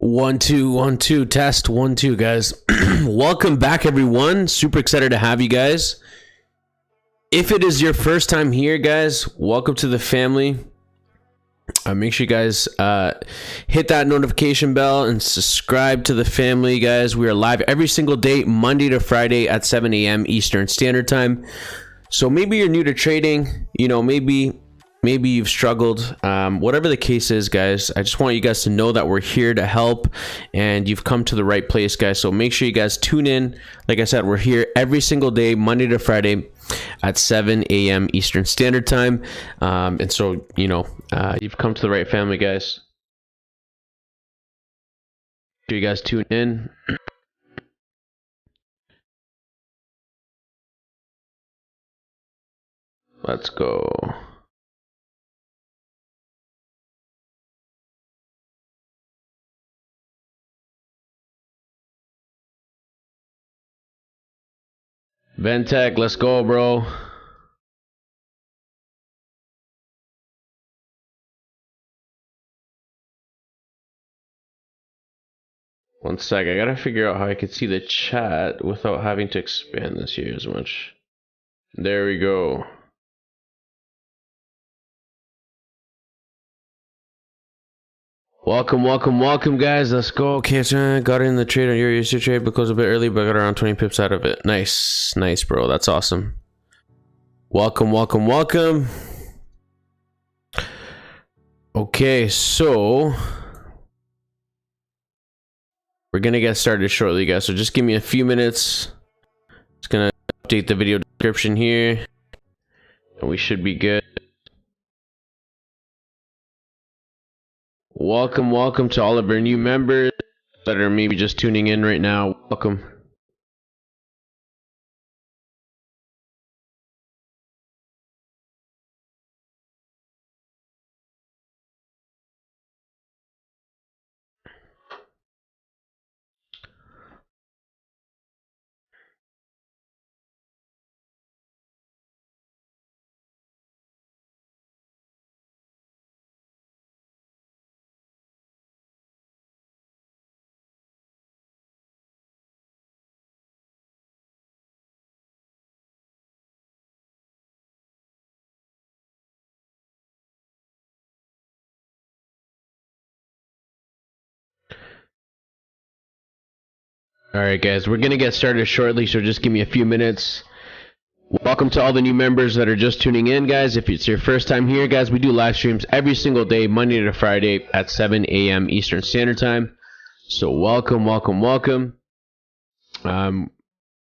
1 2 test 1 2 guys. Welcome back everyone. Super excited to have you guys. If it is your first time here, guys, welcome to the family. Make sure you guys hit that notification bell and subscribe to the family, guys. We are live every single day, Monday to Friday at 7 a.m. Eastern Standard Time. So maybe you're new to trading, maybe you've struggled, whatever the case is, guys. I just want you guys to know that we're here to help and you've come to the right place, guys. So make sure you guys tune in. Like I said, we're here every single day, Monday to Friday at 7 a.m. Eastern Standard Time. And so, you've come to the right family, guys. Make sure you guys tune in. Let's go. Ventec, let's go, bro. One sec, I gotta figure out how I could see the chat without having to expand this here as much. There we go. Welcome, guys. Let's go. Okay, so I got in the trade on your yesterday trade because a bit early, but I got around 20 pips out of it. Nice, bro. That's awesome. Welcome. Okay, so we're gonna get started shortly, guys. So just give me a few minutes. Just gonna update the video description here, and we should be good. Welcome to all of our new members that are maybe just tuning in right now. Welcome. Alright, guys, we're gonna get started shortly, so just give me a few minutes. Welcome to all the new members that are just tuning in, guys. If it's your first time here, guys, we do live streams every single day, Monday to Friday at 7 a.m. Eastern Standard Time. So welcome.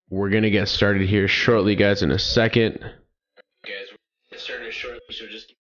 We're gonna get started here shortly, guys, in a second. Guys, we're gonna get started shortly, so just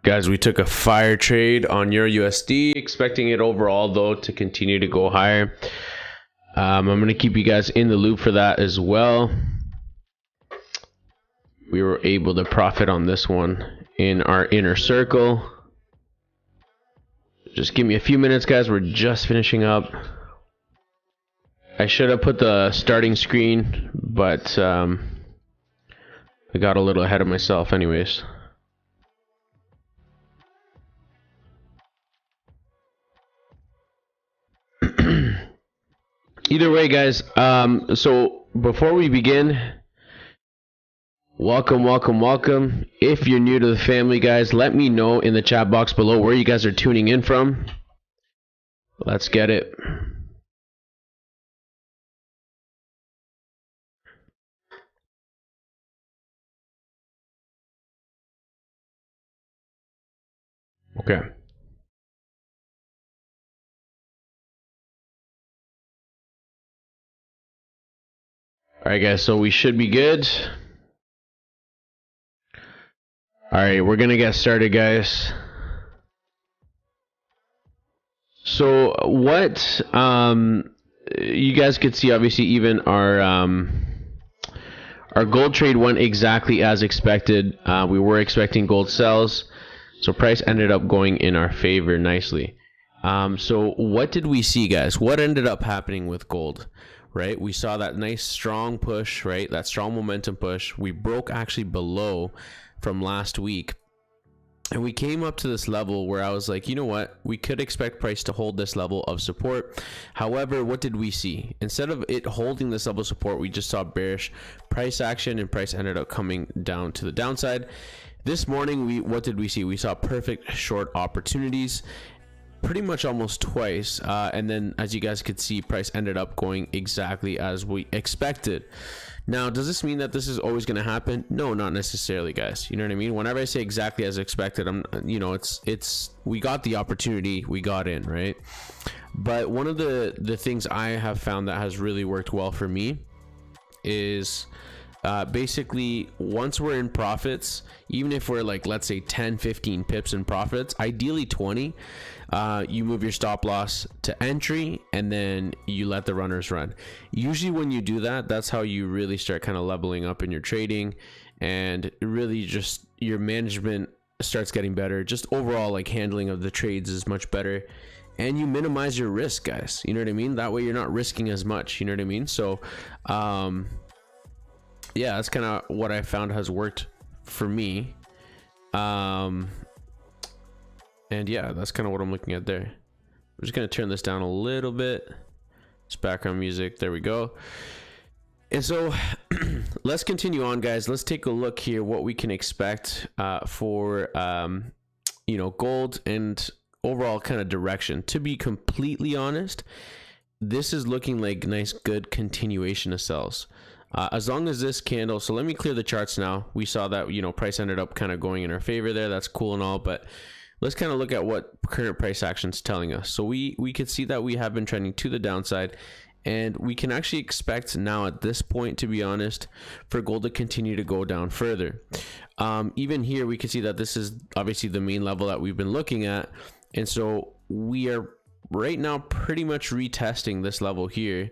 guys, we took a fire trade on Euro USD, expecting it overall though to continue to go higher. I'm going to keep you guys in the loop for that as well. We were able to profit on this one in our inner circle. Just give me a few minutes, guys. We're just finishing up. I should have put the starting screen, but I got a little ahead of myself anyways. Either way, guys, so before we begin, welcome. If you're new to the family, guys, let me know in the chat box below where you guys are tuning in from. Let's get it. Okay. Alright, guys, so we should be good. Alright, we're gonna get started, guys. So what you guys could see, obviously, even our gold trade went exactly as expected. We were expecting gold sells. So price ended up going in our favor nicely. So what did we see, guys? What ended up happening with gold, right? We saw that nice strong push, right? That strong momentum push. We broke actually below from last week. And we came up to this level where I was like, you know what? We could expect price to hold this level of support. However, what did we see? Instead of it holding this level of support, we just saw bearish price action, and price ended up coming down to the downside. This morning, what did we see? We saw perfect short opportunities pretty much almost twice. And then as you guys could see, price ended up going exactly as we expected. Now, does this mean that this is always going to happen? No, not necessarily, guys. You know what I mean? Whenever I say exactly as expected, we got the opportunity, we got in, right? But one of the things I have found that has really worked well for me is basically once we're in profits, even if we're like, let's say 10-15 pips in profits, ideally 20, you move your stop loss to entry, and then you let the runners run. Usually when you do that, that's how you really start kind of leveling up in your trading, and really just your management starts getting better. Just overall, like, handling of the trades is much better, and you minimize your risk, guys. You know what I mean? That way you're not risking as much. You know what I mean? So yeah, that's kind of what I found has worked for me. And yeah, that's kind of what I'm looking at there. I'm just going to turn this down a little bit. It's background music. There we go. And so let's continue on, guys. Let's take a look here what we can expect for gold and overall kind of direction. To be completely honest, this is looking like nice, good continuation of sells. As long as this candle, so let me clear the charts now. We saw that, price ended up kind of going in our favor there. That's cool and all, but let's kind of look at what current price action is telling us. So we could see that we have been trending to the downside, and we can actually expect now at this point, to be honest, for gold to continue to go down further. Even here, we can see that this is obviously the main level that we've been looking at. And so we are right now pretty much retesting this level here,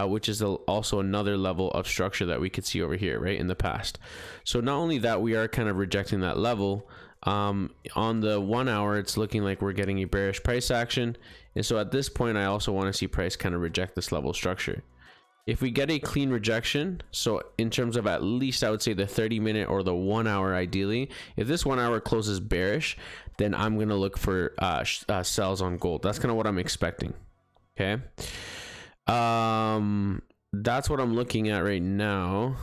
which is also another level of structure that we could see over here, right, in the past. So not only that, we are kind of rejecting that level. On the 1 hour, it's looking like we're getting a bearish price action. And so at this point, I also want to see price kind of reject this level structure. If we get a clean rejection, so in terms of at least, I would say the 30-minute or the 1 hour ideally, if this 1 hour closes bearish, then I'm going to look for sells on gold. That's kind of what I'm expecting. Okay. That's what I'm looking at right now.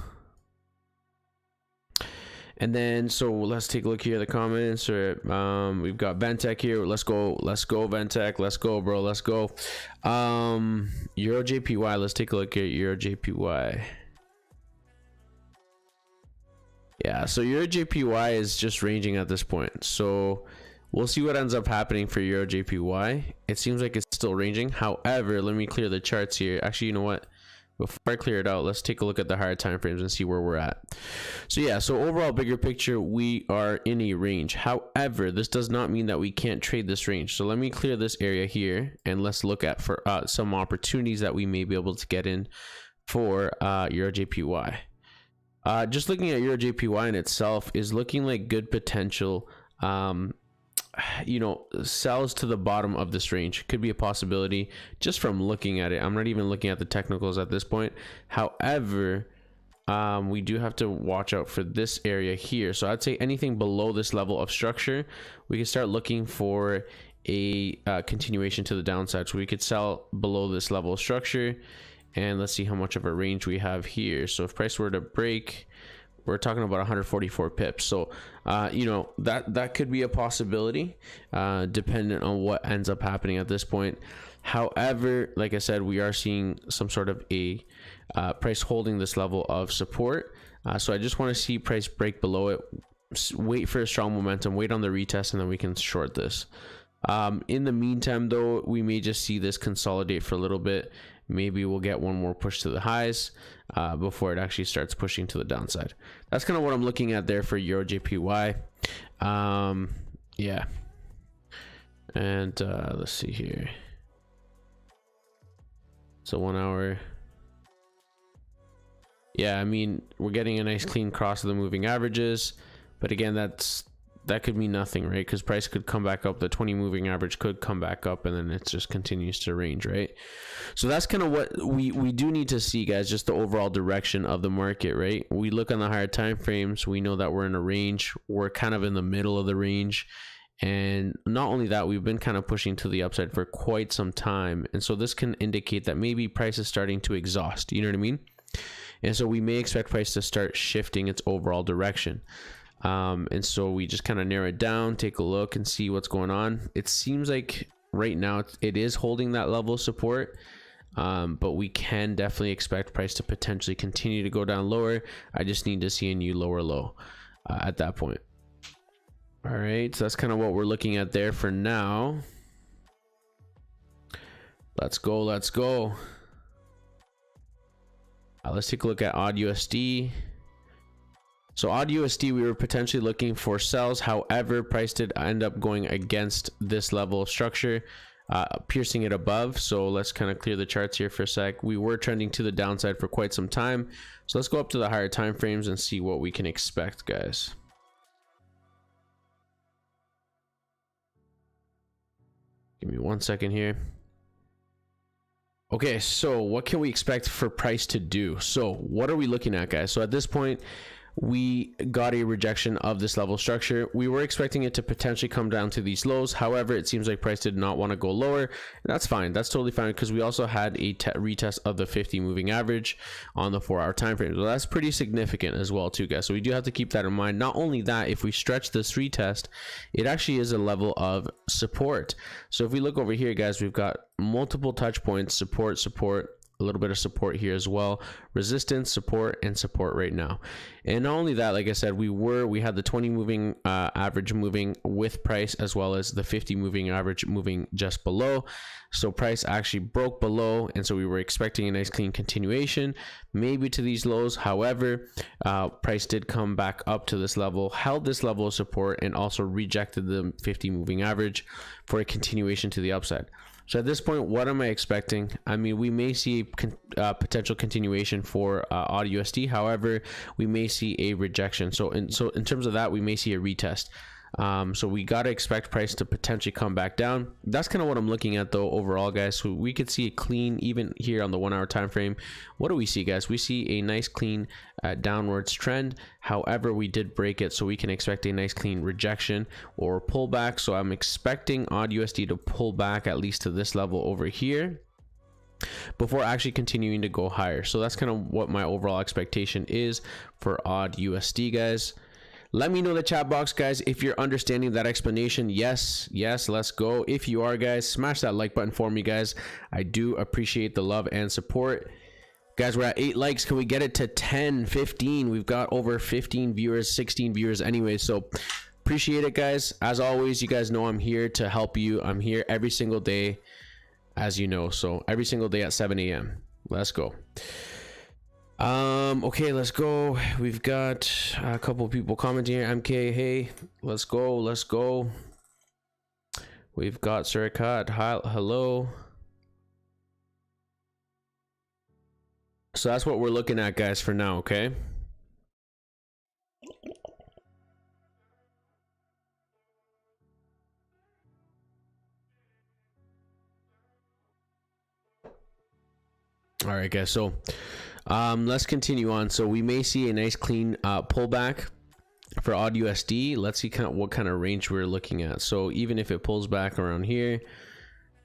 And then, so let's take a look here at the comments. Or we've got Ventec here. Let's go Ventec. Let's go, bro. Let's go. Euro JPY. Let's take a look at Euro JPY. Yeah, so Euro JPY is just ranging at this point. So we'll see what ends up happening for Euro JPY. It seems like it's still ranging. However, let me clear the charts here. Actually, you know what? Before I clear it out, let's take a look at the higher time frames and see where we're at. So yeah, so overall bigger picture, we are in a range. However, this does not mean that we can't trade this range. So let me clear this area here, and let's look at for some opportunities that we may be able to get in for Euro JPY. Just looking at Euro JPY in itself is looking like good potential. Sells to the bottom of this range could be a possibility just from looking at it. I'm not even looking at the technicals at this point. However, we do have to watch out for this area here. So I'd say anything below this level of structure, we can start looking for a continuation to the downside. So we could sell below this level of structure, and let's see how much of a range we have here. So if price were to break, we're talking about 144 pips. So, that could be a possibility, dependent on what ends up happening at this point. However, like I said, we are seeing some sort of a price holding this level of support. So I just want to see price break below it, wait for a strong momentum, wait on the retest, and then we can short this. In the meantime, though, we may just see this consolidate for a little bit. Maybe we'll get one more push to the highs before it actually starts pushing to the downside. That's kind of what I'm looking at there for Euro JPY. Yeah. And let's see here. So 1 hour. Yeah, I mean, we're getting a nice clean cross of the moving averages. But again, that's that could mean nothing, right? Because price could come back up, the 20 moving average could come back up, and then it just continues to range, right? So that's kind of what we do need to see, guys, just the overall direction of the market, right? We look on the higher time frames, we know that we're in a range, we're kind of in the middle of the range. And not only that, we've been kind of pushing to the upside for quite some time, and so this can indicate that maybe price is starting to exhaust, you know what I mean? And so we may expect price to start shifting its overall direction. And so we just kind of narrow it down, take a look and see what's going on. It seems like right now it is holding that level of support, but we can definitely expect price to potentially continue to go down lower. I just need to see a new lower low at that point. All right, so that's kind of what we're looking at there for now. Let's go, let's go. Let's take a look at AUD/USD. So AUD/USD, we were potentially looking for sells. However, price did end up going against this level of structure, piercing it above. So let's kind of clear the charts here for a sec. We were trending to the downside for quite some time. So let's go up to the higher time frames and see what we can expect, guys. Give me 1 second here. Okay, so what can we expect for price to do? So what are we looking at, guys? So at this point, we got a rejection of this level structure. We were expecting it to potentially come down to these lows. However, it seems like price did not want to go lower. That's fine. That's totally fine, because we also had a retest of the 50 moving average on the 4-hour time frame. So that's pretty significant as well too, guys. So we do have to keep that in mind. Not only that, if we stretch this retest, it actually is a level of support. So if we look over here, guys, we've got multiple touch points, support, a little bit of support here as well, resistance, support, and support right now. And not only that, like I said, we had the 20 moving average moving with price, as well as the 50 moving average moving just below. So price actually broke below, and so we were expecting a nice clean continuation, maybe to these lows. However, price did come back up to this level, held this level of support, and also rejected the 50 moving average for a continuation to the upside. So at this point, what am I expecting? I mean, we may see a potential continuation for AUD/USD. However, we may see a rejection. So in terms of that, we may see a retest. So we got to expect price to potentially come back down. That's kind of what I'm looking at though overall, guys. So we could see a clean, even here on the 1-hour time frame. What do we see, guys? We see a nice clean downwards trend. However, we did break it, so we can expect a nice clean rejection or pullback. So I'm expecting AUD/USD to pull back at least to this level over here before actually continuing to go higher. So that's kind of what my overall expectation is for AUD/USD, guys. Let me know in the chat box, guys, if you're understanding that explanation. Yes, let's go. If you are, guys, smash that like button for me, guys. I do appreciate the love and support. Guys, we're at 8 likes. Can we get it to 10, 15? We've got over 15 viewers, 16 viewers anyway. So appreciate it, guys. As always, you guys know I'm here to help you. I'm here every single day, as you know. So every single day at 7 a.m. Let's go. Okay, let's go. We've got a couple people commenting here. MK, hey, let's go. We've got Surikat, hi, hello. So that's what we're looking at, guys, for now. Okay, all right, guys, so let's continue on. So we may see a nice clean pullback for AUD/USD. Let's see what kind of range we're looking at. So even if it pulls back around here,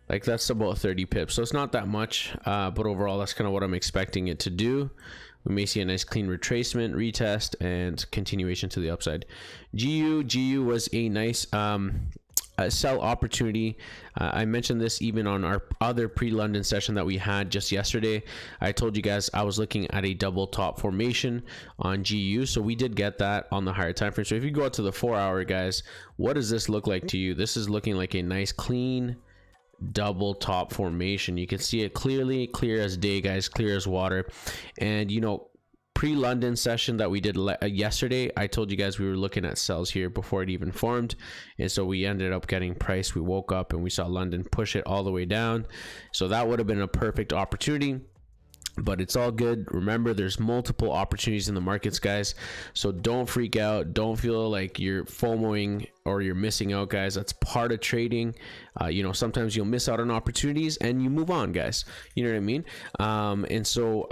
like that's about 30 pips, so it's not that much, but overall that's kind of what I'm expecting it to do. We may see a nice clean retracement, retest, and continuation to the upside. GU was a nice sell opportunity. I mentioned this even on our other pre-London session that we had just yesterday. I told you guys I was looking at a double top formation on GU, so we did get that on the higher time frame. So if you go out to the 4-hour, guys, what does this look like to you? This is looking like a nice clean double top formation. You can see it clearly, clear as day, guys, clear as water. And you know, pre-London session that we did yesterday, I told you guys we were looking at sells here before it even formed, and so we ended up getting price. We woke up and we saw London push it all the way down, so that would have been a perfect opportunity. but it's all good. Remember, there's multiple opportunities in the markets, guys, so don't freak out. Don't feel like you're FOMOing or you're missing out, guys. That's part of trading. You know, sometimes you'll miss out on opportunities and you move on, guys. You know what I mean? And so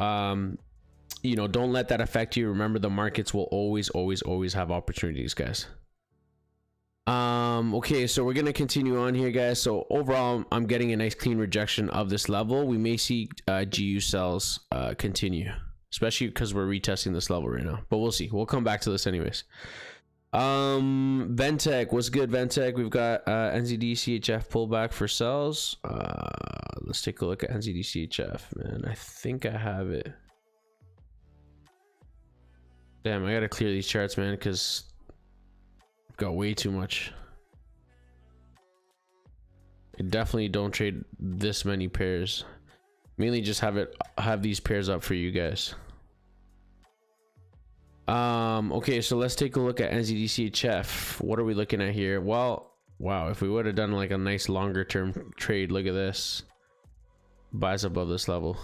you know, don't let that affect you. Remember, the markets will always have opportunities, guys. Okay, so we're gonna continue on here, guys. So overall, I'm getting a nice clean rejection of this level. We may see GU sells continue, especially because we're retesting this level right now, but we'll see. We'll come back to this anyways. Ventec, what's good, Ventec? We've got NZD CHF pullback for sells. Let's take a look at NZD CHF, man. I think I have it. Damn, I gotta clear these charts, man, because got way too much. I definitely don't trade this many pairs. Mainly just have these pairs up for you guys. Okay, so let's take a look at NZD CHF. What are we looking at here? Well, wow, if we would have done like a nice longer term trade, look at this. Buys above this level.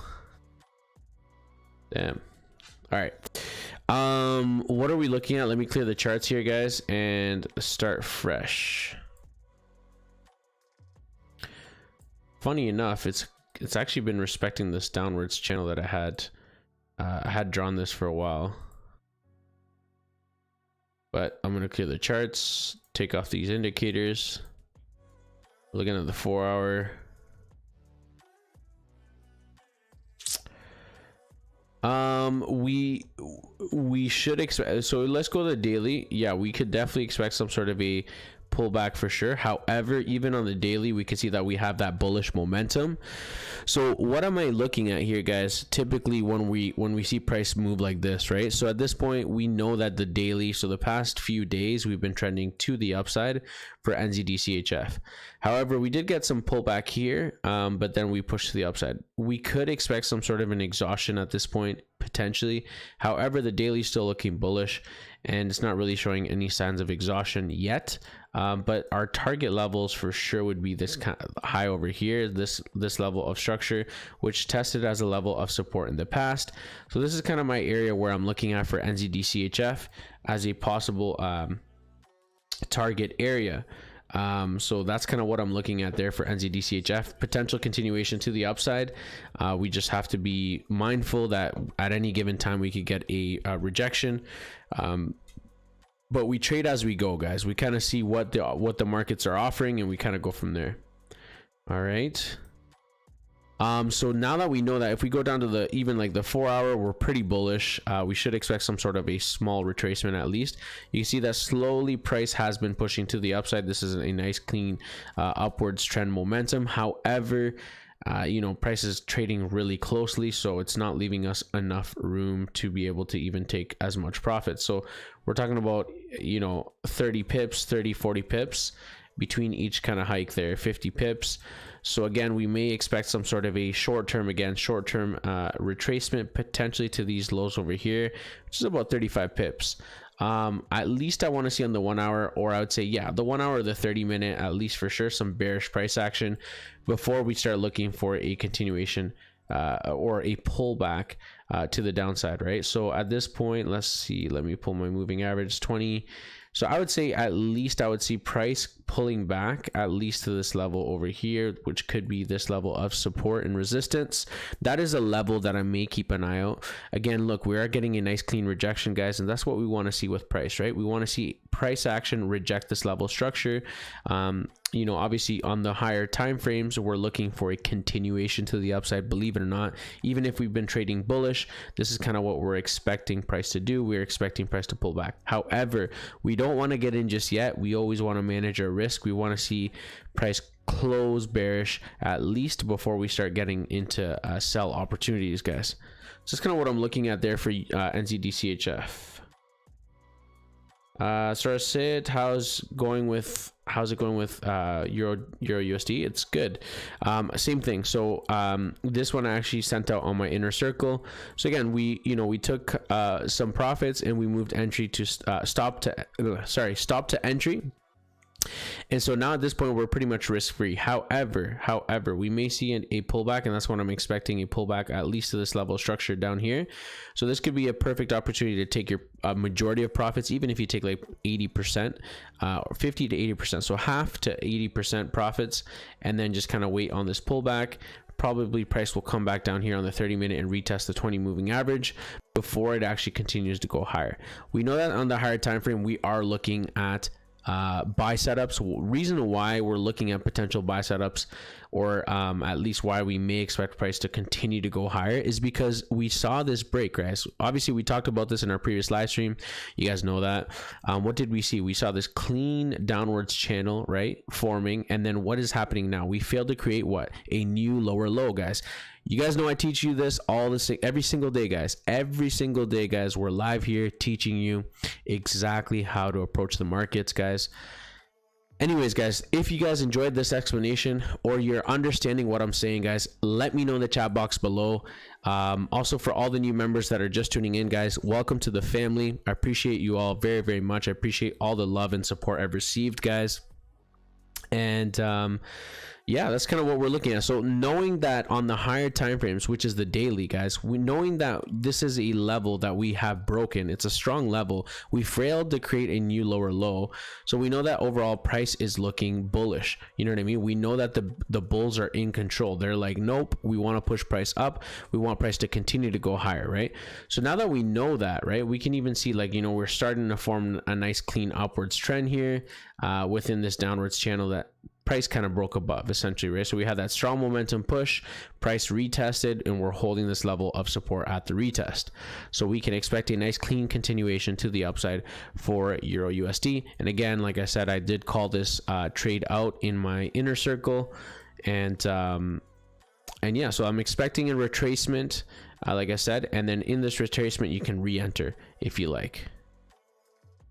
Damn. All right. What are we looking at? Let me clear the charts here, guys, and start fresh. Funny enough, it's actually been respecting this downwards channel that I had drawn this for a while. But I'm gonna clear the charts, take off these indicators. Looking at the 4 hour. We should expect, so let's go to the daily. Yeah, we could definitely expect some sort of a pullback for sure. However, even on the daily, we can see that we have that bullish momentum. So what am I looking at here, guys? Typically when we see price move like this, right? So at this point, we know that the daily, so the past few days we've been trending to the upside for NZD CHF. However, we did get some pullback here, but then we pushed to the upside. We could expect some sort of an exhaustion at this point, potentially. However, the daily is still looking bullish and it's not really showing any signs of exhaustion yet. But our target levels for sure would be this kind of high over here, this level of structure, which tested as a level of support in the past. So this is kind of my area where I'm looking at for NZD CHF as a possible target area. So that's kind of what I'm looking at there for NZD CHF. Potential continuation to the upside. We just have to be mindful that at any given time we could get a rejection. But we trade as we go, guys. We kind of see what the markets are offering and we kind of go from there. All right. So now that we know that, if we go down to even like the 4 hour, we're pretty bullish. We should expect some sort of a small retracement at least. You can see that slowly price has been pushing to the upside. This is a nice clean upwards trend momentum. However, you know, price is trading really closely, so it's not leaving us enough room to be able to even take as much profit. So we're talking about, you know, 30 pips, 30, 40 pips between each kind of hike there, 50 pips. So again, we may expect some sort of a short-term retracement potentially to these lows over here, which is about 35 pips. At least I want to see on the 1 hour, or I would say, yeah, the 1 hour or the 30-minute, at least for sure, some bearish price action before we start looking for a continuation or a pullback to the downside, right? So at this point, let's see, let me pull my moving average 20. So I would say at least I would see price pulling back at least to this level over here, which could be this level of support and resistance. That is a level that I may keep an eye out. Again, look, we are getting a nice clean rejection, guys, and that's what we want to see with price, right? We want to see price action reject this level structure. You know, obviously on the higher time frames, we're looking for a continuation to the upside. Believe it or not, even if we've been trading bullish, this is kind of what we're expecting price to do. We're expecting price to pull back. However, we don't want to get in just yet. We always want to manage our risk. We want to see price close bearish at least before we start getting into sell opportunities, guys. So that's kind of what I'm looking at there for NZD CHF. So Sid, how's it going with Euro USD? It's good. Same thing. So this one I actually sent out on my inner circle. So again, we took some profits and we moved entry to stop to entry. And so now at this point, we're pretty much risk free. However, we may see a pullback, and that's what I'm expecting, a pullback at least to this level structure down here. So this could be a perfect opportunity to take your majority of profits, even if you take like 80%, or 50 to 80%. So half to 80% profits, and then just kind of wait on this pullback. Probably price will come back down here on the 30-minute and retest the 20 moving average before it actually continues to go higher. We know that on the higher time frame, we are looking at buy setups. Reason why we're looking at potential buy setups, or at least why we may expect price to continue to go higher, is because we saw this break, guys. Obviously, we talked about this in our previous live stream. You guys know that. What did we see? We saw this clean downwards channel, right, forming, and then what is happening now? We failed to create what? A new lower low, guys. You guys know I teach you this every single day, guys. Every single day, guys. We're live here teaching you exactly how to approach the markets, guys. Anyways, guys, if you guys enjoyed this explanation or you're understanding what I'm saying, guys, let me know in the chat box below. Also, for all the new members that are just tuning in, guys, welcome to the family. I appreciate you all very, very much. I appreciate all the love and support I've received, guys. And yeah, that's kind of what we're looking at. So knowing that on the higher time frames, which is the daily, guys, knowing that this is a level that we have broken, it's a strong level, we failed to create a new lower low. So we know that overall price is looking bullish. You know what I mean? We know that the bulls are in control. They're like, nope, we want to push price up. We want price to continue to go higher, right? So now that we know that, right, we can even see, like, you know, we're starting to form a nice clean upwards trend here within this downwards channel that price kind of broke above, essentially, right? So we had that strong momentum push, price retested, and we're holding this level of support at the retest. So we can expect a nice clean continuation to the upside for Euro USD. And again, like I said, I did call this trade out in my inner circle, and yeah, so I'm expecting a retracement, like I said, and then in this retracement you can re-enter if you like.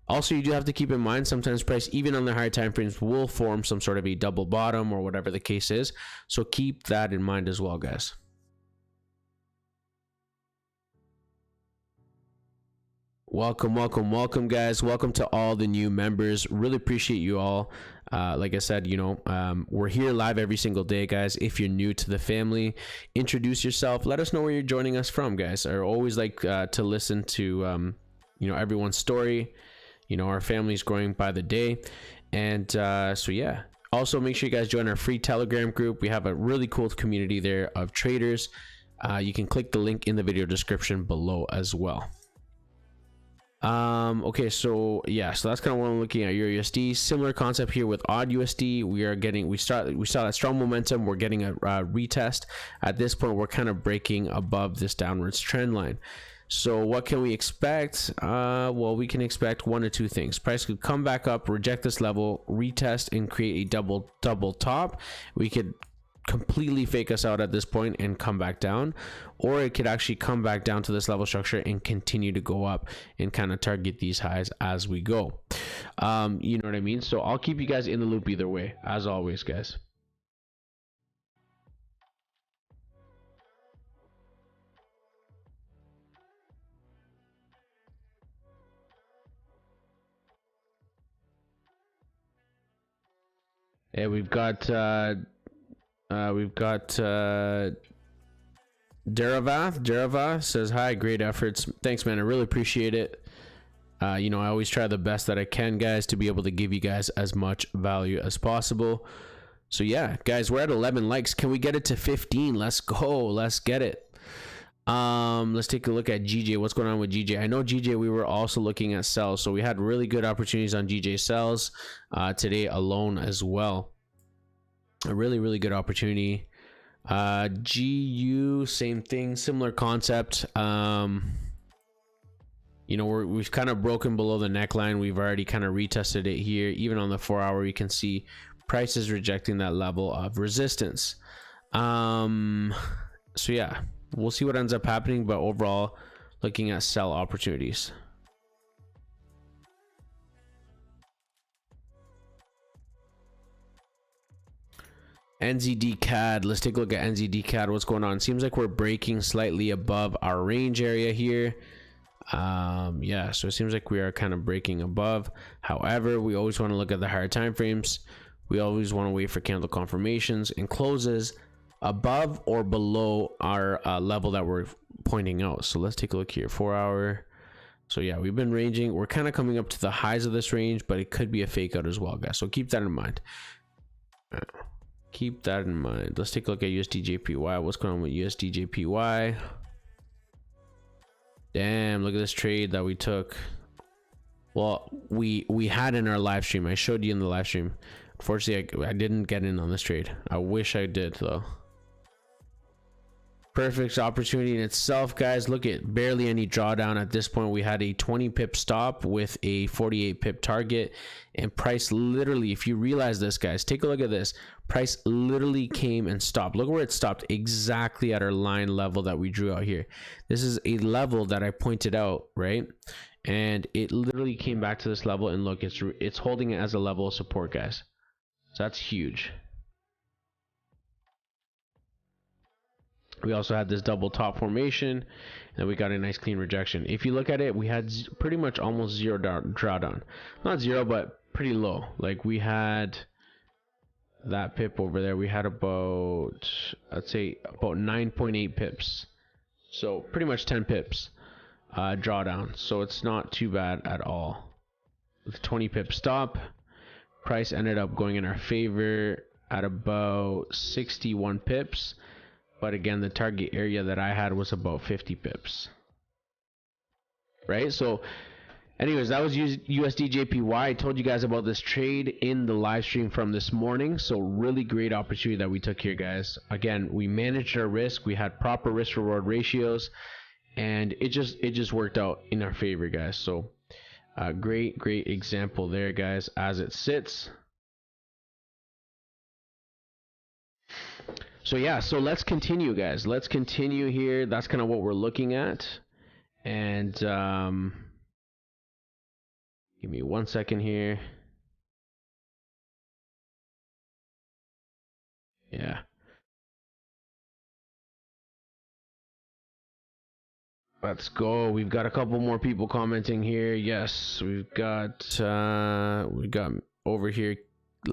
Also, you do have to keep in mind, sometimes price, even on the higher time frames, will form some sort of a double bottom or whatever the case is. So keep that in mind as well, guys. Welcome, guys. Welcome to all the new members. Really appreciate you all. Like I said, you know, we're here live every single day, guys. If you're new to the family, introduce yourself. Let us know where you're joining us from, guys. I always like to listen to, you know, everyone's story. You know, our family's growing by the day. And so yeah, also make sure you guys join our free Telegram group. We have a really cool community there of traders. You can click the link in the video description below as well. Okay, so yeah, so that's kind of what I'm looking at. Euro USD, similar concept here with odd USD. We saw that strong momentum. We're getting a retest. At this point, we're kind of breaking above this downwards trend line. So what can we expect? Well, we can expect one or two things. Price could come back up, reject this level, retest, and create a double top. We could completely fake us out at this point and come back down, or it could actually come back down to this level structure and continue to go up and kind of target these highs as we go. You know what I mean? So I'll keep you guys in the loop either way, as always, guys. Yeah, we've got Deravath says, hi, great efforts. Thanks, man. I really appreciate it. You know, I always try the best that I can, guys, to be able to give you guys as much value as possible. So yeah, guys, we're at 11 likes. Can we get it to 15? Let's go. Let's get it. Let's take a look at GJ. What's going on with GJ? I know GJ, we were also looking at sells, so we had really good opportunities on GJ sells today alone as well. A really good opportunity. GU, same thing, similar concept. You know, we've kind of broken below the neckline. We've already kind of retested it here. Even on the 4-hour, you can see price is rejecting that level of resistance. So yeah, we'll see what ends up happening, but overall, looking at sell opportunities. NZD CAD, let's take a look at NZD CAD. What's going on? Seems like we're breaking slightly above our range area here. Yeah, so it seems like we are kind of breaking above. However, we always want to look at the higher time frames. We always want to wait for candle confirmations and closes above or below our level that we're pointing out. So let's take a look here. 4 hour. So yeah, we've been ranging. We're kind of coming up to the highs of this range, but it could be a fake out as well, guys. So keep that in mind. Keep that in mind. Let's take a look at USD/JPY. What's going on with USD/JPY? Damn, look at this trade that we took. Well, we had in our live stream. I showed you in the live stream. Unfortunately, I didn't get in on this trade. I wish I did though. Perfect opportunity in itself, guys. Look at barely any drawdown at this point. We had a 20 pip stop with a 48 pip target, and price literally, if you realize this, guys, take a look at this. Price literally came and stopped. Look where it stopped, exactly at our line level that we drew out here. This is a level that I pointed out, right? And it literally came back to this level, and look, it's holding it as a level of support, guys. So that's huge. We also had this double top formation, and we got a nice clean rejection. If you look at it, we had pretty much almost zero drawdown. Not zero, but pretty low. Like we had that pip over there. We had about, I'd say about 9.8 pips. So pretty much 10 pips drawdown. So it's not too bad at all. With 20 pip stop, price ended up going in our favor at about 61 pips. But again, the target area that I had was about 50 pips. Right? So anyways, that was USD/JPY. I told you guys about this trade in the live stream from this morning. So really great opportunity that we took here, guys. Again, we managed our risk. We had proper risk reward ratios, and it just worked out in our favor, guys. So great example there, guys, as it sits. So yeah, so let's continue, guys. Let's continue here. That's kind of what we're looking at. And give me 1 second here. Yeah. Let's go. We've got a couple more people commenting here. Yes, we got over here.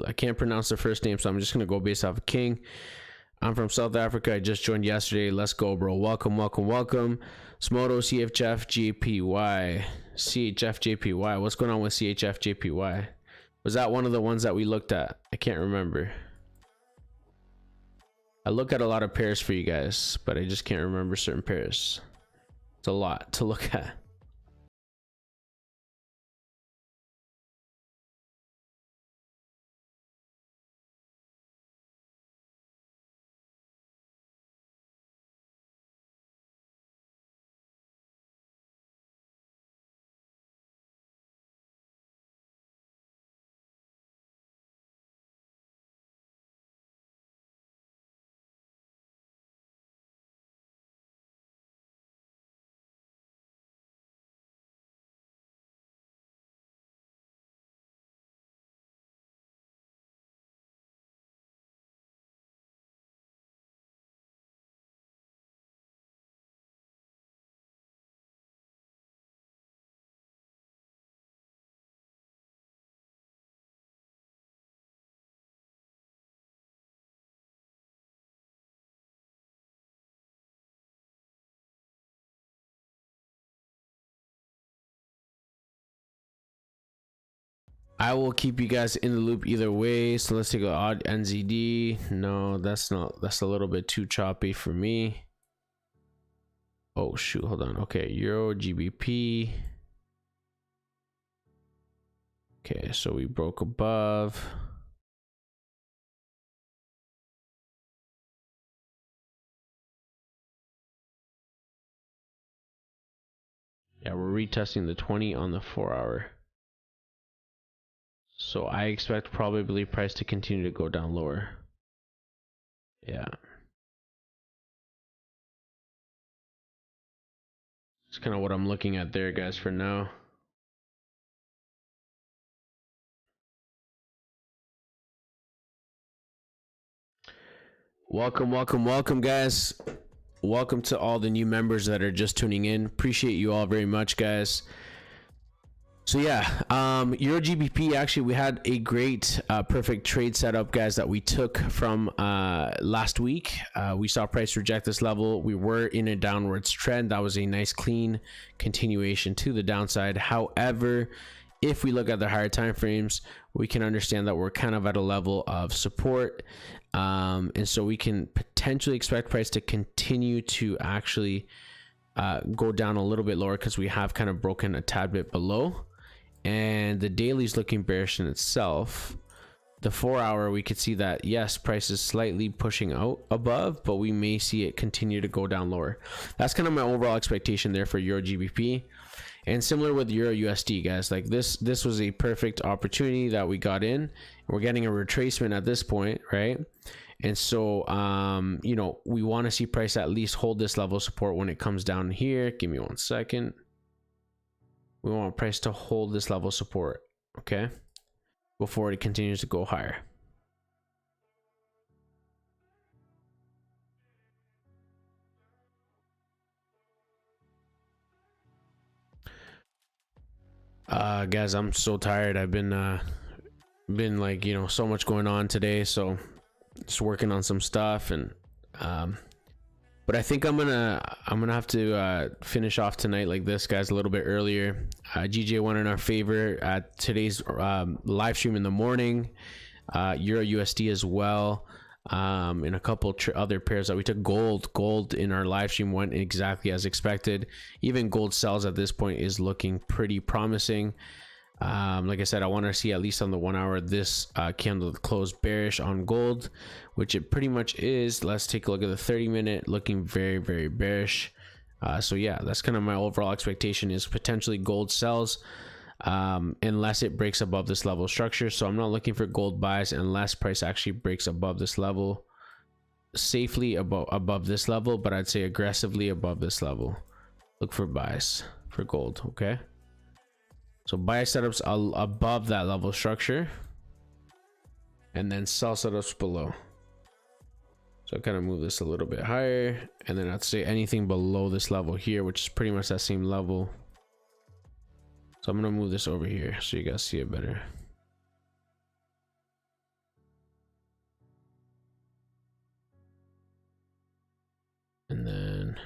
I can't pronounce their first name, so I'm just gonna go based off of King. I'm from South Africa. I just joined yesterday. Let's go, bro. Welcome. Smoto CHF/JPY. CHF/JPY. What's going on with CHF/JPY? Was that one of the ones that we looked at? I can't remember. I look at a lot of pairs for you guys, but I just can't remember certain pairs. It's a lot to look at. I will keep you guys in the loop either way. So let's take an odd NZD. No, that's not. That's a little bit too choppy for me. Oh shoot, hold on. Okay, Euro GBP. Okay, so we broke above. Yeah, we're retesting the 20 on the 4 hour. So I expect probably price to continue to go down lower. Yeah. It's kind of what I'm looking at there, guys, for now. Welcome, guys. welcome to all the new members that are just tuning in. Appreciate you all very much, guys. So yeah, Euro GBP, actually we had a great perfect trade setup, guys, that we took from last week. We saw price reject this level. We were in a downwards trend. That was a nice clean continuation to the downside. However, if we look at the higher time frames, we can understand that we're kind of at a level of support, and so we can potentially expect price to continue to actually go down a little bit lower, because we have kind of broken a tad bit below. And the daily is looking bearish in itself. The 4 hour, we could see that yes, price is slightly pushing out above, but we may see it continue to go down lower. That's kind of my overall expectation there for Euro GBP. And similar with Euro USD, guys, like this was a perfect opportunity that we got in. We're getting a retracement at this point, right? And so you know, we want to see price at least hold this level of support when it comes down here. Give me 1 second. We want price to hold this level of support, okay, before it continues to go higher. Guys, I'm so tired. I've been like, you know, so much going on today, so just working on some stuff, and but I think I'm gonna have to finish off tonight like this, guys, a little bit earlier. GJ won in our favor at today's live stream in the morning. Euro USD as well, and a couple other pairs that we took. Gold in our live stream went exactly as expected. Even gold sells at this point is looking pretty promising. Like I said, I want to see at least on the 1 hour this candle closed bearish on gold, which it pretty much is. Let's take a look at the 30-minute, looking very, very bearish. So yeah, that's kind of my overall expectation, is potentially gold sells unless it breaks above this level structure. So I'm not looking for gold buys unless price actually breaks above this level, safely above this level, but I'd say aggressively above this level. Look for buys for gold, okay? So buy setups above that level structure, and then sell setups below. So I kind of move this a little bit higher, and then I'd say anything below this level here, which is pretty much that same level. So I'm gonna move this over here so you guys see it better. And then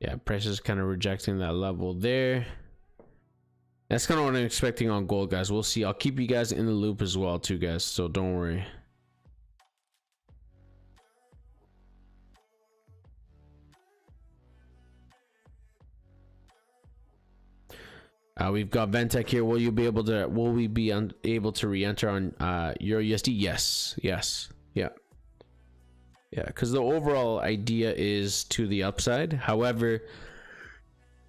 yeah, price is kind of rejecting that level there. That's kind of what I'm expecting on gold, guys. We'll see. I'll keep you guys in the loop as well too, guys, so don't worry. We've got Ventec here. Will we be able to re-enter on Euro USD? Yes. Yeah, because the overall idea is to the upside. However,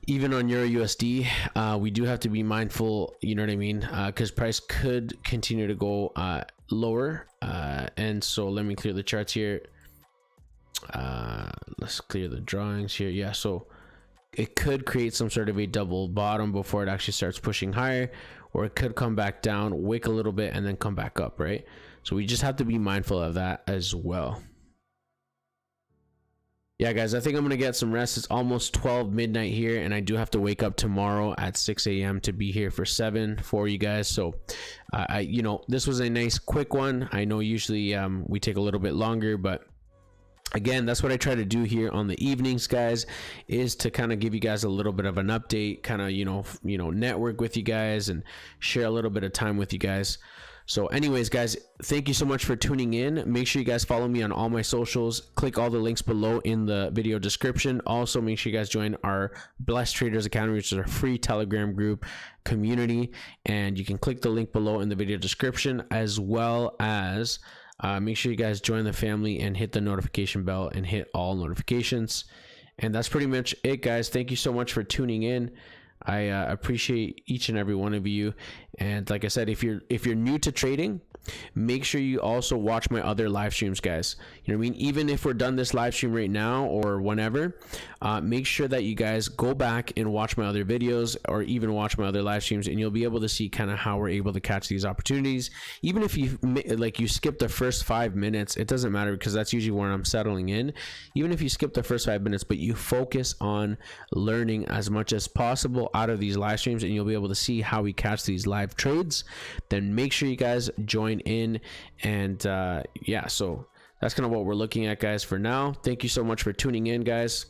even on Euro USD, we do have to be mindful, you know what I mean, because price could continue to go lower, and so let me clear the charts here. Let's clear the drawings here. Yeah, so it could create some sort of a double bottom before it actually starts pushing higher, or it could come back down, wick a little bit, and then come back up, right? So we just have to be mindful of that as well. Yeah, guys, I think I'm gonna get some rest. It's almost 12 midnight here, and I do have to wake up tomorrow at 6 a.m. to be here for 7 for you guys. So you know, this was a nice quick one. I know usually we take a little bit longer, but again, that's what I try to do here on the evenings, guys, is to kind of give you guys a little bit of an update, kind of, you know, network with you guys and share a little bit of time with you guys. So anyways, guys, thank you so much for tuning in. Make sure you guys follow me on all my socials. Click all the links below in the video description. Also, make sure you guys join our Blessed Traders Academy, which is our free Telegram group community. And you can click the link below in the video description, as well as make sure you guys join the family and hit the notification bell and hit all notifications. And that's pretty much it, guys. Thank you so much for tuning in. I appreciate each and every one of you. And like I said, if you're new to trading, make sure you also watch my other live streams, guys. You know what I mean? Even if we're done this live stream right now or whenever, make sure that you guys go back and watch my other videos or even watch my other live streams, and you'll be able to see kind of how we're able to catch these opportunities. Even if you skip the first 5 minutes, it doesn't matter, because that's usually where I'm settling in. Even if you skip the first 5 minutes, but you focus on learning as much as possible out of these live streams, and you'll be able to see how we catch these live trades, then make sure you guys join in. And yeah, so that's kind of what we're looking at, guys, for now. Thank you so much for tuning in, guys,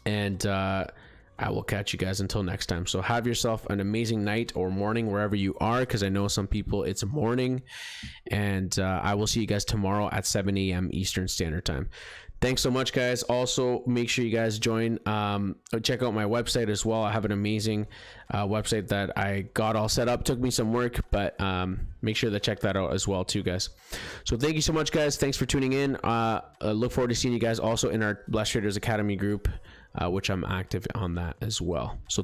and I will catch you guys until next time. So have yourself an amazing night or morning wherever you are, because I know some people it's morning. And I will see you guys tomorrow at 7 a.m. Eastern Standard Time. Thanks so much, guys. Also, make sure you guys join, check out my website as well. I have an amazing website that I got all set up. Took me some work, but make sure to check that out as well too, guys. So thank you so much, guys. Thanks for tuning in. Look forward to seeing you guys also in our Blessed Traders Academy group, which I'm active on that as well. So